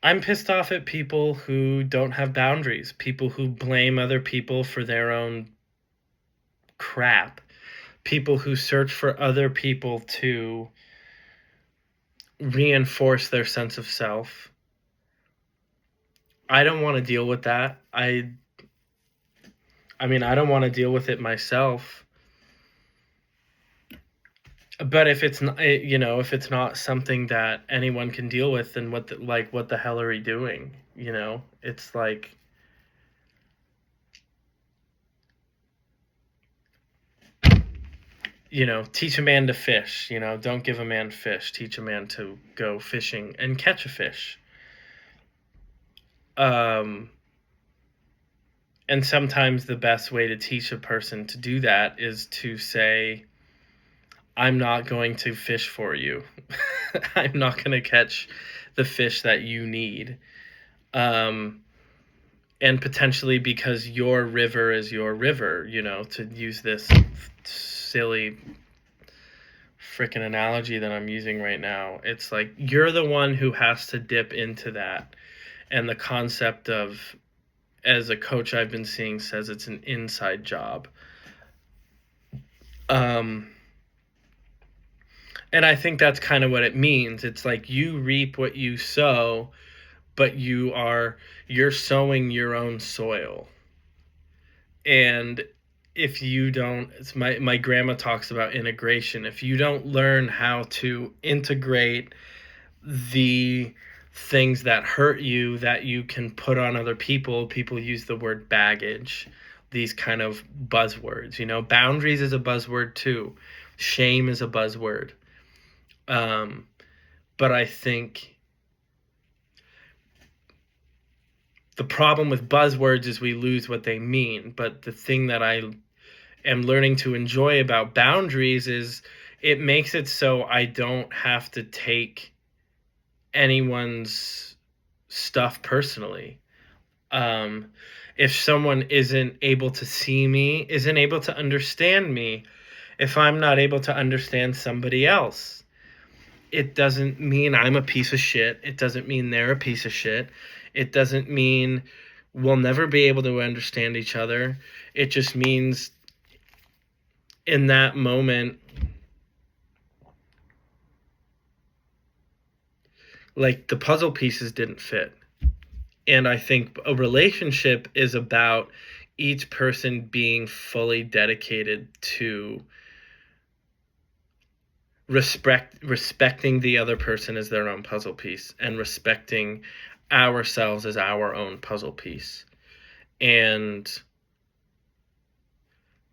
I'm pissed off at people who don't have boundaries, people who blame other people for their own crap, people who search for other people to reinforce their sense of self. I don't want to deal with that. I mean, I don't want to deal with it myself. But if it's not, if it's not something that anyone can deal with, then what the hell are we doing? It's like, teach a man to fish. Don't give a man fish. Teach a man to go fishing and catch a fish. And sometimes the best way to teach a person to do that is to say, I'm not going to fish for you. I'm not going to catch the fish that you need. And potentially because your river is your river, to use this silly freaking analogy that I'm using right now. It's like you're the one who has to dip into that. And the concept of, as a coach I've been seeing says, it's an inside job. And I think that's kind of what it means. It's like you reap what you sow, but you're sowing your own soil. And if you don't, it's my grandma talks about integration. If you don't learn how to integrate the things that hurt you that you can put on other people use the word baggage, these kind of buzzwords. Boundaries is a buzzword too. Shame is a buzzword. But I think the problem with buzzwords is we lose what they mean. But the thing that I am learning to enjoy about boundaries is it makes it so I don't have to take anyone's stuff personally. If someone isn't able to see me, isn't able to understand me, if I'm not able to understand somebody else, it doesn't mean I'm a piece of shit. It doesn't mean they're a piece of shit. It doesn't mean we'll never be able to understand each other. It just means in that moment, like, the puzzle pieces didn't fit. And I think a relationship is about each person being fully dedicated to respecting the other person as their own puzzle piece and respecting ourselves as our own puzzle piece. And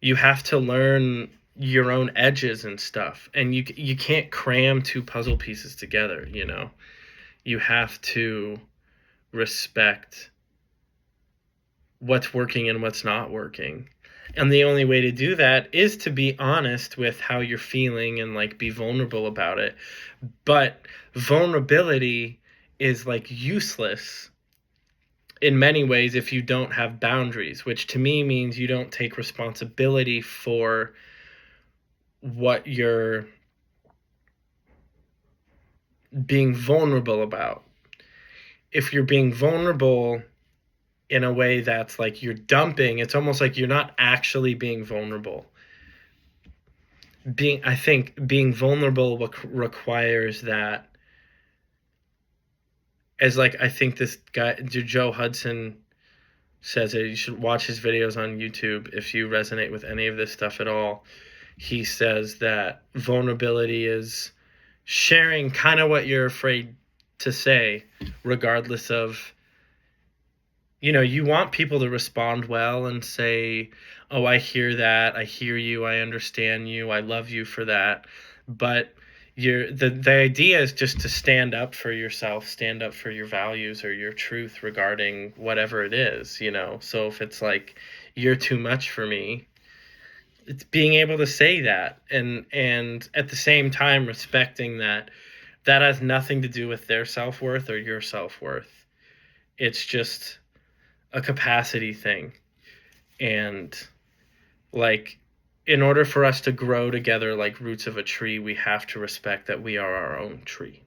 you have to learn your own edges and stuff. And you can't cram two puzzle pieces together, You have to respect what's working and what's not working. And the only way to do that is to be honest with how you're feeling and be vulnerable about it. But vulnerability is useless in many ways if you don't have boundaries, which to me means you don't take responsibility for what you're being vulnerable about. If you're being vulnerable in a way that's you're dumping, it's almost like you're not actually being vulnerable. I think being vulnerable requires that, as I think this guy Joe Hudson says it. You should watch his videos on YouTube if you resonate with any of this stuff at all. He says that vulnerability is sharing kind of what you're afraid to say, regardless of, you want people to respond well and say, oh, I hear that, I hear you, I understand you, I love you for that. But the idea is just to stand up for yourself, stand up for your values or your truth regarding whatever it is, So if it's you're too much for me, it's being able to say that and at the same time respecting that has nothing to do with their self-worth or your self-worth. It's just a capacity thing. And in order for us to grow together like roots of a tree, we have to respect that we are our own tree.